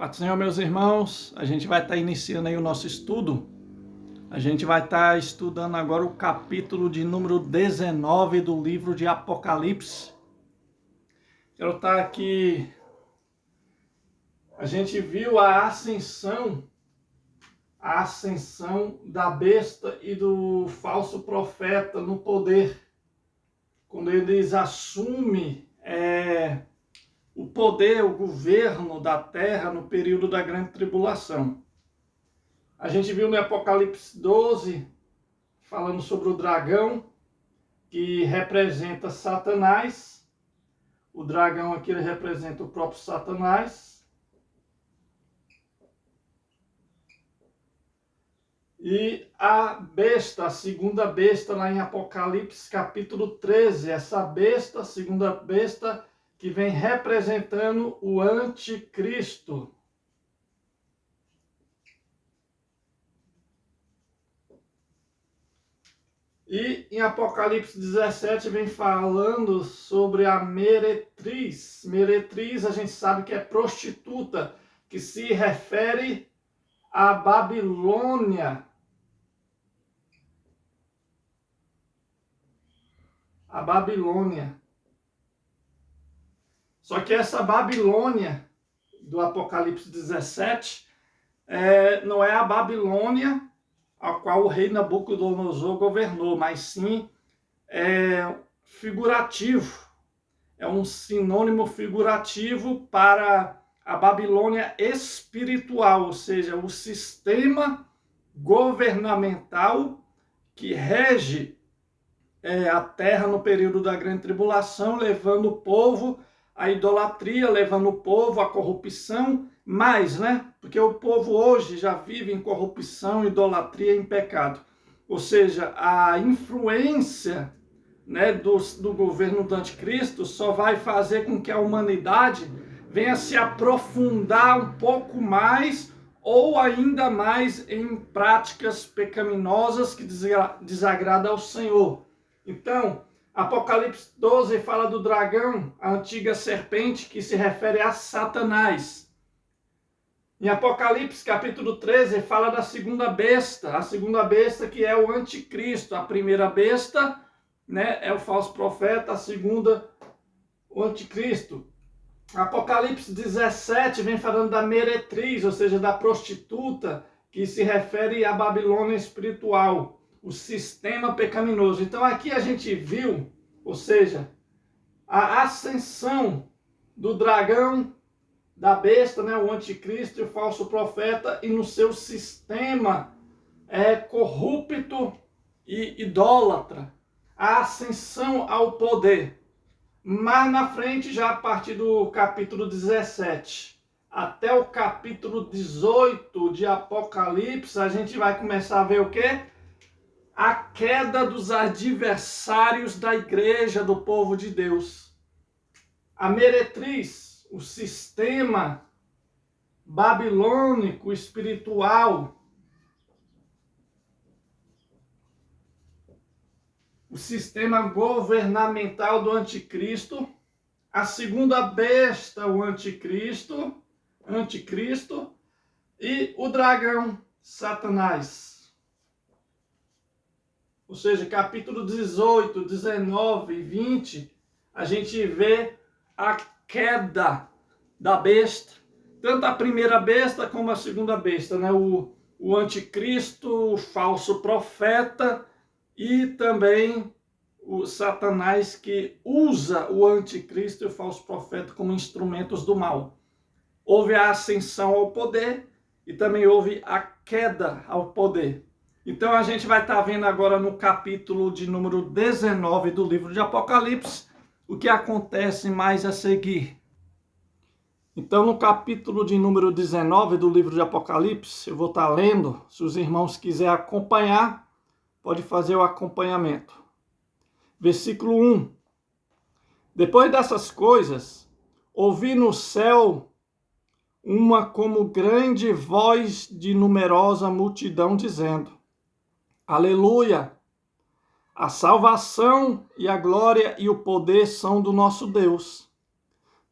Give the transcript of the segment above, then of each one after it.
Pai do Senhor, meus irmãos, a gente vai estar iniciando aí o nosso estudo. A gente vai estar estudando agora o capítulo de número 19 do livro de Apocalipse. Quero estar aqui. A gente viu a ascensão da besta e do falso profeta no poder. Quando eles assumem o poder, o governo da terra no período da grande tribulação. A gente viu no Apocalipse 12, falando sobre o dragão, que representa Satanás. O dragão aqui ele representa o próprio Satanás. E a besta, a segunda besta lá em Apocalipse capítulo 13, essa besta, a segunda besta, que vem representando o anticristo. E em Apocalipse 17 vem falando sobre a meretriz. Meretriz a gente sabe que é prostituta, que se refere à Babilônia. A Babilônia. Só que essa Babilônia do Apocalipse 17 não é a Babilônia a qual o rei Nabucodonosor governou, mas sim figurativo. É um sinônimo figurativo para a Babilônia espiritual, ou seja, o sistema governamental que rege a terra no período da grande tribulação, levando o povo à idolatria, levando o povo à corrupção, porque o povo hoje já vive em corrupção, idolatria e em pecado. Ou seja, a influência do governo do anticristo só vai fazer com que a humanidade venha se aprofundar um pouco mais ou ainda mais em práticas pecaminosas que desagradam ao Senhor. Então, Apocalipse 12 fala do dragão, a antiga serpente, que se refere a Satanás. Em Apocalipse capítulo 13 fala da segunda besta, a segunda besta que é o anticristo. A primeira besta é o falso profeta, a segunda o anticristo. Apocalipse 17 vem falando da meretriz, ou seja, da prostituta, que se refere à Babilônia espiritual, o sistema pecaminoso. Então aqui a gente viu, ou seja, a ascensão do dragão, da besta, o anticristo e o falso profeta, e no seu sistema corrupto e idólatra, a ascensão ao poder. Mas na frente, já a partir do capítulo 17 até o capítulo 18 de Apocalipse, a gente vai começar a ver o quê? A queda dos adversários da igreja, do povo de Deus. A meretriz, o sistema babilônico espiritual, o sistema governamental do anticristo, a segunda besta, o anticristo e o dragão, Satanás. Ou seja, capítulo 18, 19 e 20, a gente vê a queda da besta, tanto a primeira besta como a segunda besta, o anticristo, o falso profeta e também o Satanás, que usa o anticristo e o falso profeta como instrumentos do mal. Houve a ascensão ao poder e também houve a queda ao poder. Então a gente vai estar vendo agora no capítulo de número 19 do livro de Apocalipse o que acontece mais a seguir. Então, no capítulo de número 19 do livro de Apocalipse, eu vou estar lendo. Se os irmãos quiserem acompanhar, pode fazer o acompanhamento. Versículo 1. Depois dessas coisas, ouvi no céu uma como grande voz de numerosa multidão dizendo: Aleluia! A salvação e a glória e o poder são do nosso Deus.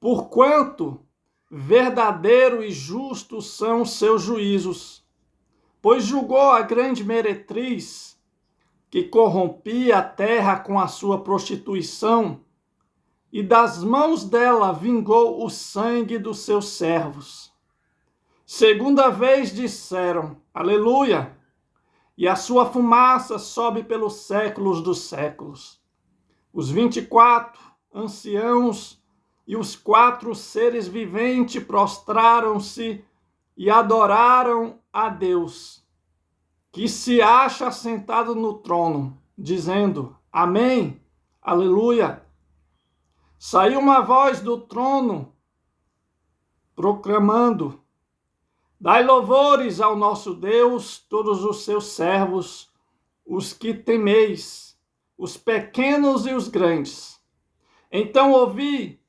Porquanto verdadeiro e justo são seus juízos, pois julgou a grande meretriz, que corrompia a terra com a sua prostituição, e das mãos dela vingou o sangue dos seus servos. Segunda vez disseram, aleluia, e a sua fumaça sobe pelos séculos dos séculos. Os 24 anciãos e os 4 seres viventes prostraram-se e adoraram a Deus, que se acha sentado no trono, dizendo, amém, aleluia. Saiu uma voz do trono, proclamando, dai louvores ao nosso Deus, todos os seus servos, os que temeis, os pequenos e os grandes. Então ouvi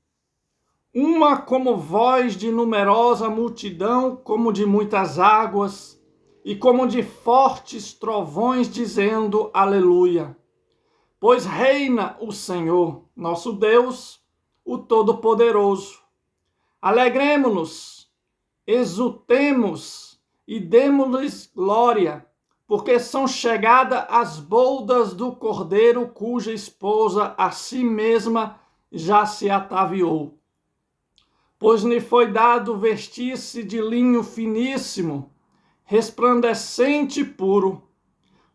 uma como voz de numerosa multidão, como de muitas águas, e como de fortes trovões, dizendo, aleluia. Pois reina o Senhor, nosso Deus, o Todo-Poderoso. Alegremo-nos, exultemos e demos-lhes glória, porque são chegadas as bodas do Cordeiro, cuja esposa a si mesma já se ataviou. Pois lhe foi dado vestir-se de linho finíssimo, resplandecente e puro,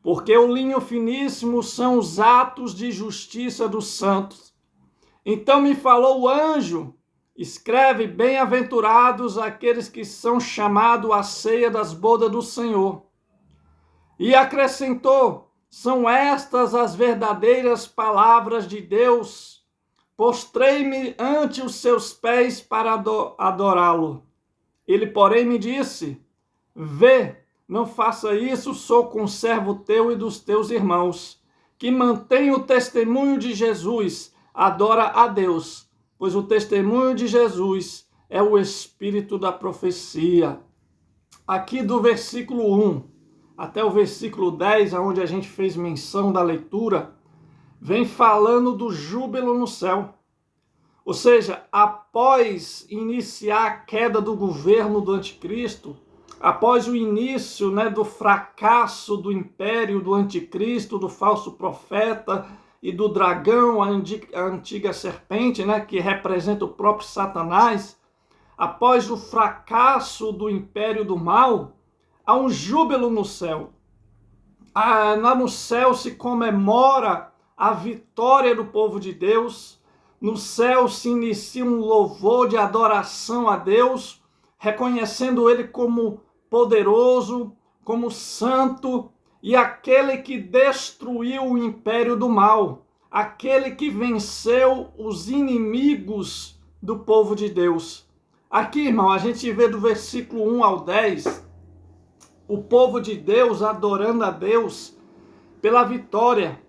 porque o linho finíssimo são os atos de justiça dos santos. Então me falou o anjo, escreve, bem-aventurados aqueles que são chamados à ceia das bodas do Senhor. E acrescentou, são estas as verdadeiras palavras de Deus. Postrei-me ante os seus pés para adorá-lo. Ele, porém, me disse, vê, não faça isso, sou conservo teu e dos teus irmãos, que mantém o testemunho de Jesus, adora a Deus, pois o testemunho de Jesus é o espírito da profecia. Aqui do versículo 1 até o versículo 10, onde a gente fez menção da leitura, vem falando do júbilo no céu. Ou seja, após iniciar a queda do governo do anticristo, após o início, do fracasso do império do anticristo, do falso profeta e do dragão, a antiga serpente, que representa o próprio Satanás, após o fracasso do império do mal, há um júbilo no céu. Lá no céu se comemora a vitória do povo de Deus. No céu se inicia um louvor de adoração a Deus, reconhecendo Ele como poderoso, como santo e aquele que destruiu o império do mal, aquele que venceu os inimigos do povo de Deus. Aqui, irmão, a gente vê do versículo 1 ao 10, o povo de Deus adorando a Deus pela vitória.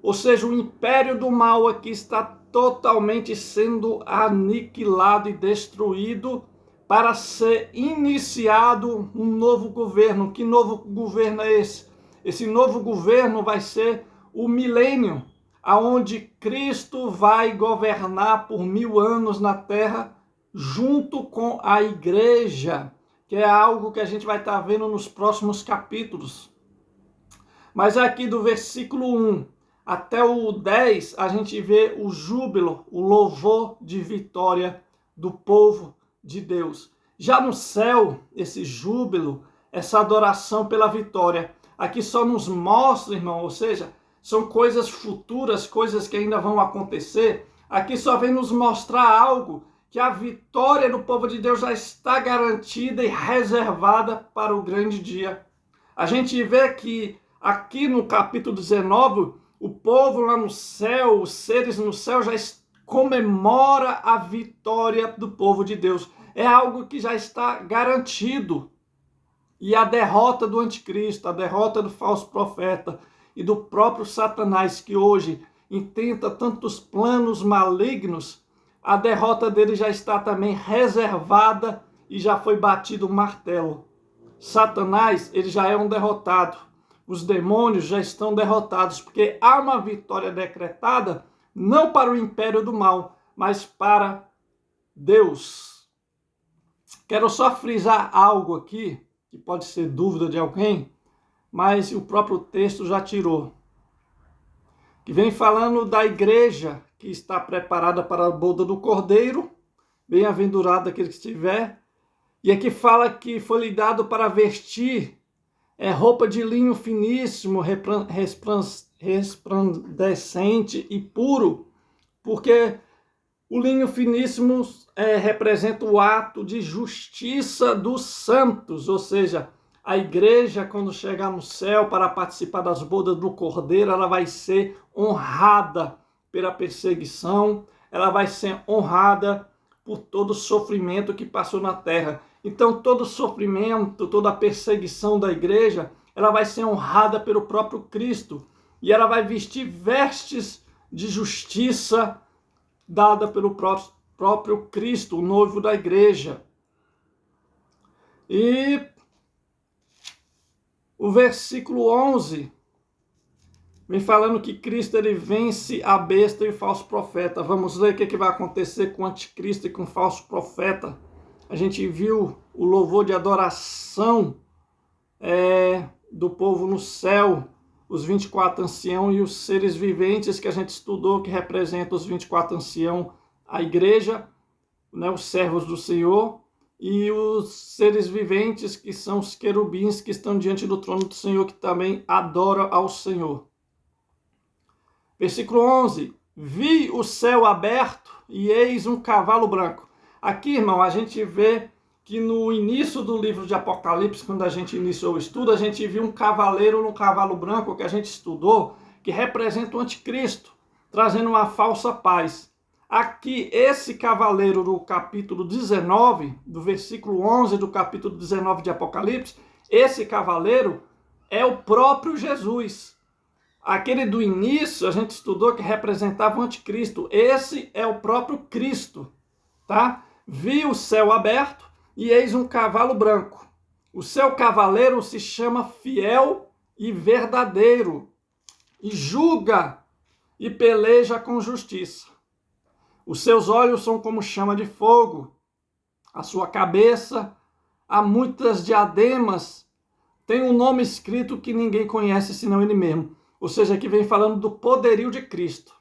Ou seja, o império do mal aqui está totalmente sendo aniquilado e destruído para ser iniciado um novo governo. Que novo governo é esse? Esse novo governo vai ser o milênio, aonde Cristo vai governar por 1000 anos na terra, junto com a igreja, que é algo que a gente vai estar vendo nos próximos capítulos. Mas aqui do versículo 1 até o 10, a gente vê o júbilo, o louvor de vitória do povo de Deus. Já no céu, esse júbilo, essa adoração pela vitória, aqui só nos mostra, irmão, ou seja, são coisas futuras, coisas que ainda vão acontecer. Aqui só vem nos mostrar algo que a vitória do povo de Deus já está garantida e reservada para o grande dia. A gente vê que aqui no capítulo 19, o povo lá no céu, os seres no céu já comemora a vitória do povo de Deus. É algo que já está garantido. E a derrota do anticristo, a derrota do falso profeta e do próprio Satanás, que hoje intenta tantos planos malignos, a derrota dele já está também reservada e já foi batido o martelo. Satanás, ele já é um derrotado. Os demônios já estão derrotados, porque há uma vitória decretada, não para o império do mal, mas para Deus. quero só frisar algo aqui, que pode ser dúvida de alguém, mas o próprio texto já tirou. Que vem falando da igreja que está preparada para a boda do Cordeiro, bem-aventurado aquele que estiver, e aqui fala que foi lhe dado para vestir roupa de linho finíssimo, resplandecente e puro, porque o linho finíssimo representa o ato de justiça dos santos, ou seja, a igreja, quando chegar no céu para participar das bodas do Cordeiro, ela vai ser honrada pela perseguição, ela vai ser honrada por todo o sofrimento que passou na terra. Então, todo o sofrimento, toda a perseguição da igreja, ela vai ser honrada pelo próprio Cristo. E ela vai vestir vestes de justiça dada pelo próprio Cristo, o noivo da igreja. E o versículo 11 vem falando que Cristo ele vence a besta e o falso profeta. Vamos ver o que vai acontecer com o anticristo e com o falso profeta. A gente viu o louvor de adoração do povo no céu, os 24 anciãos e os seres viventes que a gente estudou, que representam os 24 anciãos, a igreja, né, os servos do Senhor, e os seres viventes, que são os querubins que estão diante do trono do Senhor, que também adoram ao Senhor. Versículo 11, vi o céu aberto e eis um cavalo branco. Aqui, irmão, a gente vê que no início do livro de Apocalipse, quando a gente iniciou o estudo, a gente viu um cavaleiro no cavalo branco que a gente estudou, que representa o anticristo, trazendo uma falsa paz. Aqui, esse cavaleiro do capítulo 19, do versículo 11 do capítulo 19 de Apocalipse, esse cavaleiro é o próprio Jesus. Aquele do início, a gente estudou que representava o anticristo. Esse é o próprio Cristo, tá? Vi o céu aberto e eis um cavalo branco. O seu cavaleiro se chama Fiel e Verdadeiro, e julga e peleja com justiça. Os seus olhos são como chama de fogo, a sua cabeça há muitas diademas, tem um nome escrito que ninguém conhece senão ele mesmo. Ou seja, aqui vem falando do poderio de Cristo.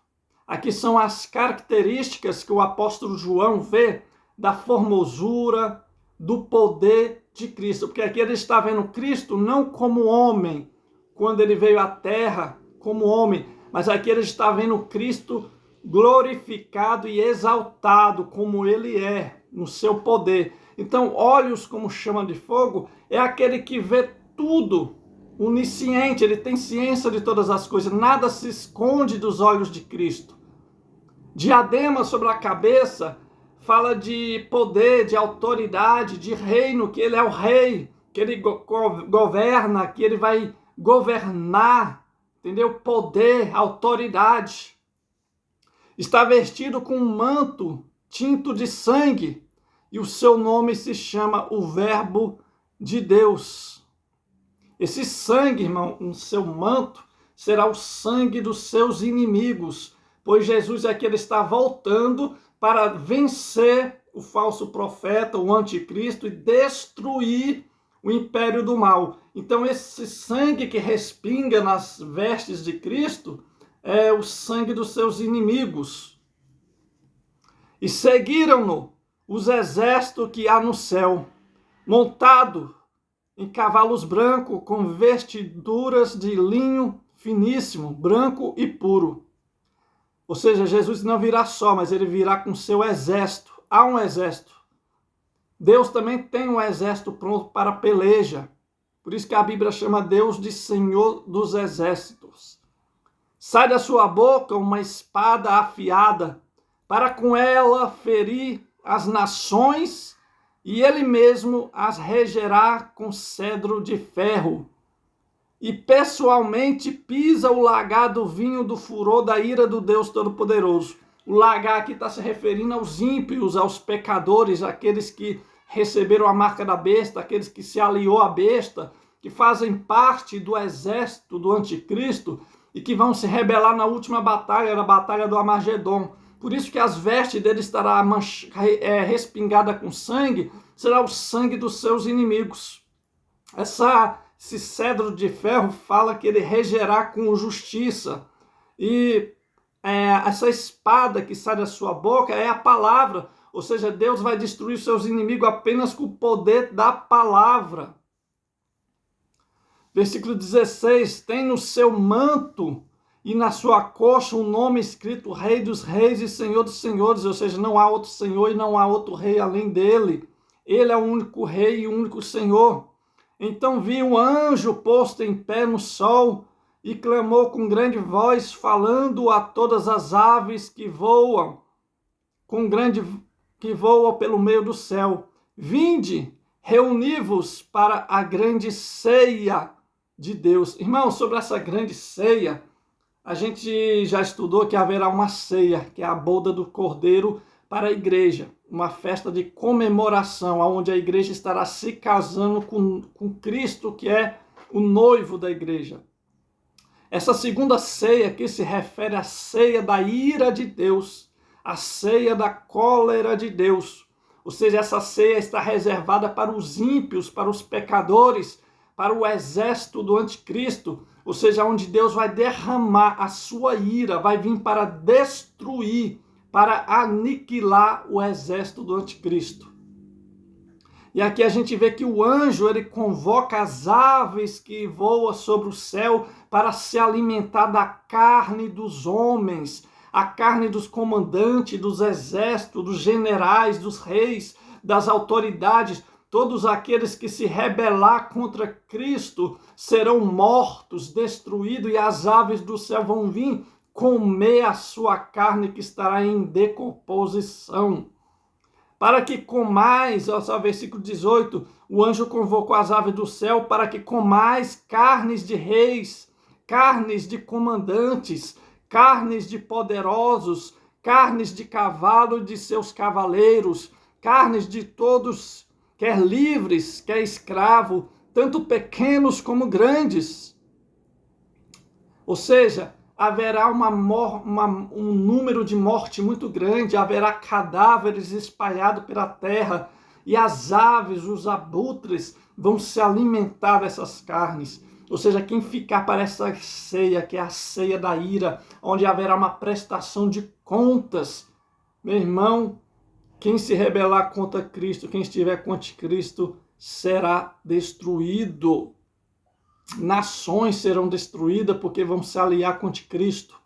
Aqui são as características que o apóstolo João vê da formosura, do poder de Cristo. Porque aqui ele está vendo Cristo não como homem, quando ele veio à terra como homem, mas aqui ele está vendo Cristo glorificado e exaltado como ele é, no seu poder. Então, olhos como chama de fogo é aquele que vê tudo, onisciente, ele tem ciência de todas as coisas, nada se esconde dos olhos de Cristo. Diadema sobre a cabeça fala de poder, de autoridade, de reino, que ele é o rei, que ele governa, que ele vai governar, entendeu? Poder, autoridade. Está vestido com um manto tinto de sangue, e o seu nome se chama o Verbo de Deus. Esse sangue, irmão, no seu manto, será o sangue dos seus inimigos, pois Jesus aqui ele está voltando para vencer o falso profeta, o anticristo, e destruir o império do mal. Então esse sangue que respinga nas vestes de Cristo é o sangue dos seus inimigos. E seguiram-no os exércitos que há no céu, montado em cavalos brancos, com vestiduras de linho finíssimo, branco e puro. Ou seja, Jesus não virá só, mas ele virá com seu exército. Há um exército. Deus também tem um exército pronto para a peleja. Por isso que a Bíblia chama Deus de Senhor dos Exércitos. Sai da sua boca uma espada afiada, para com ela ferir as nações, e ele mesmo as regerá com cedro de ferro. E pessoalmente pisa o lagar do vinho do furor da ira do Deus Todo-Poderoso. O lagar aqui está se referindo aos ímpios, aos pecadores, aqueles que receberam a marca da besta, aqueles que se aliou à besta, que fazem parte do exército do anticristo e que vão se rebelar na última batalha, na batalha do Armagedon. Por isso que as vestes dele estará respingada com sangue, será o sangue dos seus inimigos. Esse cedro de ferro fala que ele regerá com justiça. E essa espada que sai da sua boca é a palavra. Ou seja, Deus vai destruir os seus inimigos apenas com o poder da palavra. Versículo 16, tem no seu manto e na sua coxa um nome escrito Rei dos Reis e Senhor dos Senhores, ou seja, não há outro Senhor e não há outro Rei além dele. Ele é o único Rei e o único Senhor. Então vi um anjo posto em pé no sol e clamou com grande voz, falando a todas as aves que voam, que voam pelo meio do céu. Vinde, reuni-vos para a grande ceia de Deus. Irmão, sobre essa grande ceia, a gente já estudou que haverá uma ceia, que é a boda do Cordeiro para a igreja, uma festa de comemoração, onde a igreja estará se casando com Cristo, que é o noivo da igreja. Essa segunda ceia aqui se refere à ceia da ira de Deus, a ceia da cólera de Deus. Ou seja, essa ceia está reservada para os ímpios, para os pecadores, para o exército do anticristo, ou seja, onde Deus vai derramar a sua ira, vai vir para destruir, para aniquilar o exército do anticristo. E aqui a gente vê que o anjo, ele convoca as aves que voam sobre o céu para se alimentar da carne dos homens, a carne dos comandantes, dos exércitos, dos generais, dos reis, das autoridades. Todos aqueles que se rebelar contra Cristo serão mortos, destruídos, e as aves do céu vão vir comer a sua carne que estará em decomposição. Para que comais, olha só, versículo 18, o anjo convocou as aves do céu para que comais carnes de reis, carnes de comandantes, carnes de poderosos, carnes de cavalo e de seus cavaleiros, carnes de todos, quer livres, quer escravo, tanto pequenos como grandes. Ou seja, haverá um número de morte muito grande, haverá cadáveres espalhados pela terra, e as aves, os abutres, vão se alimentar dessas carnes. Ou seja, quem ficar para essa ceia, que é a ceia da ira, onde haverá uma prestação de contas, meu irmão, quem se rebelar contra Cristo, quem estiver contra Cristo, será destruído. Nações serão destruídas porque vão se aliar com o anticristo.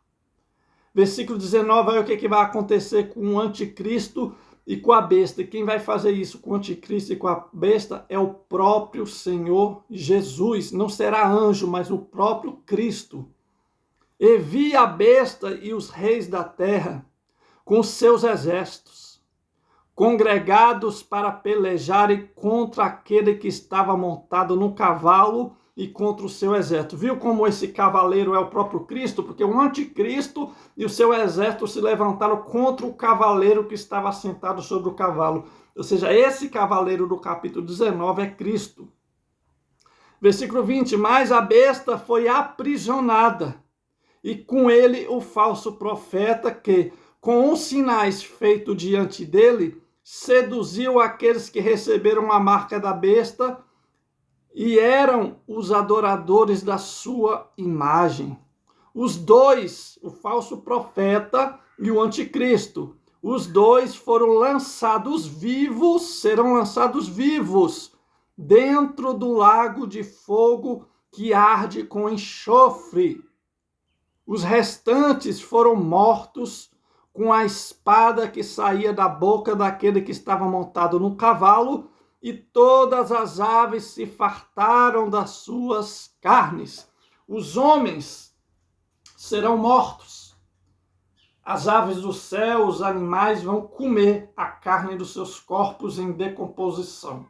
Versículo 19, aí o que vai acontecer com o anticristo e com a besta. E quem vai fazer isso com o anticristo e com a besta é o próprio Senhor Jesus. Não será anjo, mas o próprio Cristo. E vi a besta e os reis da terra com seus exércitos, congregados para pelejarem contra aquele que estava montado no cavalo e contra o seu exército. Viu como esse cavaleiro é o próprio Cristo? Porque o anticristo e o seu exército se levantaram contra o cavaleiro que estava sentado sobre o cavalo. Ou seja, esse cavaleiro do capítulo 19 é Cristo. Versículo 20, mas a besta foi aprisionada, e com ele o falso profeta que, com os sinais feitos diante dele, seduziu aqueles que receberam a marca da besta e eram os adoradores da sua imagem. Os dois, o falso profeta e o anticristo, os dois foram lançados vivos, serão lançados vivos dentro do lago de fogo que arde com enxofre. Os restantes foram mortos com a espada que saía da boca daquele que estava montado no cavalo, e todas as aves se fartaram das suas carnes. Os homens serão mortos. As aves do céu, os animais vão comer a carne dos seus corpos em decomposição.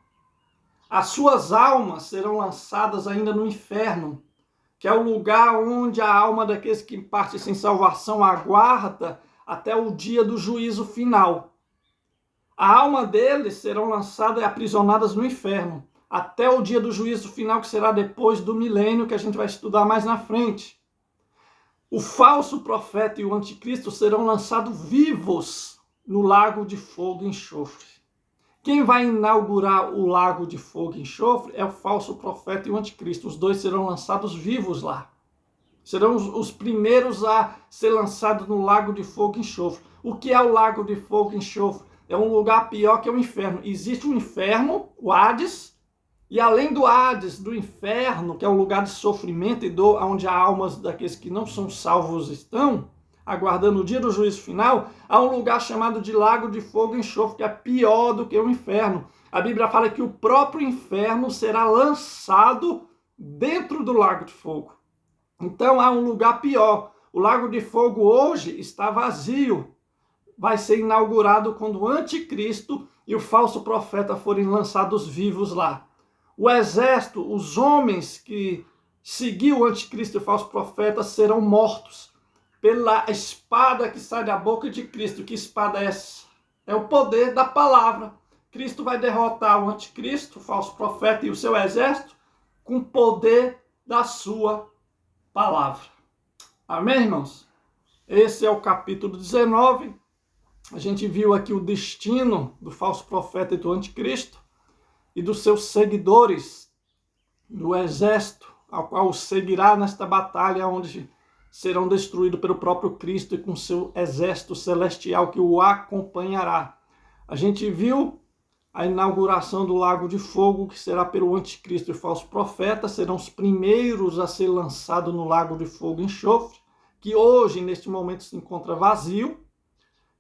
As suas almas serão lançadas ainda no inferno, que é o lugar onde a alma daqueles que partem sem salvação aguarda até o dia do juízo final. A alma deles serão lançadas e aprisionadas no inferno, até o dia do juízo final, que será depois do milênio, que a gente vai estudar mais na frente. O falso profeta e o anticristo serão lançados vivos no lago de fogo e enxofre. Quem vai inaugurar o lago de fogo e enxofre é o falso profeta e o anticristo. Os dois serão lançados vivos lá. Serão os primeiros a ser lançados no lago de fogo e enxofre. O que é o lago de fogo e enxofre? É um lugar pior que o inferno. Existe um inferno, o Hades, e além do Hades, do inferno, que é um lugar de sofrimento e dor, onde as almas daqueles que não são salvos estão, aguardando o dia do juízo final, há um lugar chamado de lago de fogo e enxofre, que é pior do que o inferno. A Bíblia fala que o próprio inferno será lançado dentro do lago de fogo. Então há um lugar pior. O lago de fogo hoje está vazio. Vai ser inaugurado quando o anticristo e o falso profeta forem lançados vivos lá. O exército, os homens que seguiam o anticristo e o falso profeta serão mortos pela espada que sai da boca de Cristo. Que espada é essa? É o poder da palavra. Cristo vai derrotar o anticristo, o falso profeta e o seu exército com o poder da sua palavra. Amém, irmãos? Esse é o capítulo 19. A gente viu aqui o destino do falso profeta e do anticristo e dos seus seguidores, do exército, ao qual o seguirá nesta batalha, onde serão destruídos pelo próprio Cristo e com seu exército celestial que o acompanhará. A gente viu a inauguração do lago de fogo, que será pelo anticristo e falso profeta, serão os primeiros a ser lançados no lago de fogo e enxofre, que hoje, neste momento, se encontra vazio,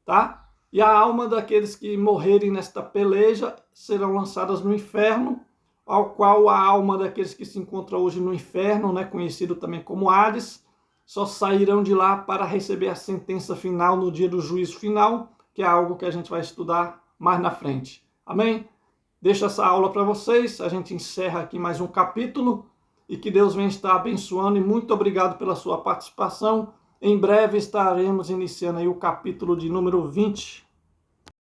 tá? E a alma daqueles que morrerem nesta peleja serão lançadas no inferno, ao qual a alma daqueles que se encontram hoje no inferno, né, conhecido também como Hades, só sairão de lá para receber a sentença final no dia do juízo final, que é algo que a gente vai estudar mais na frente. Amém? Deixo essa aula para vocês, a gente encerra aqui mais um capítulo, e que Deus venha estar abençoando, e muito obrigado pela sua participação. Em breve estaremos iniciando aí o capítulo de número 20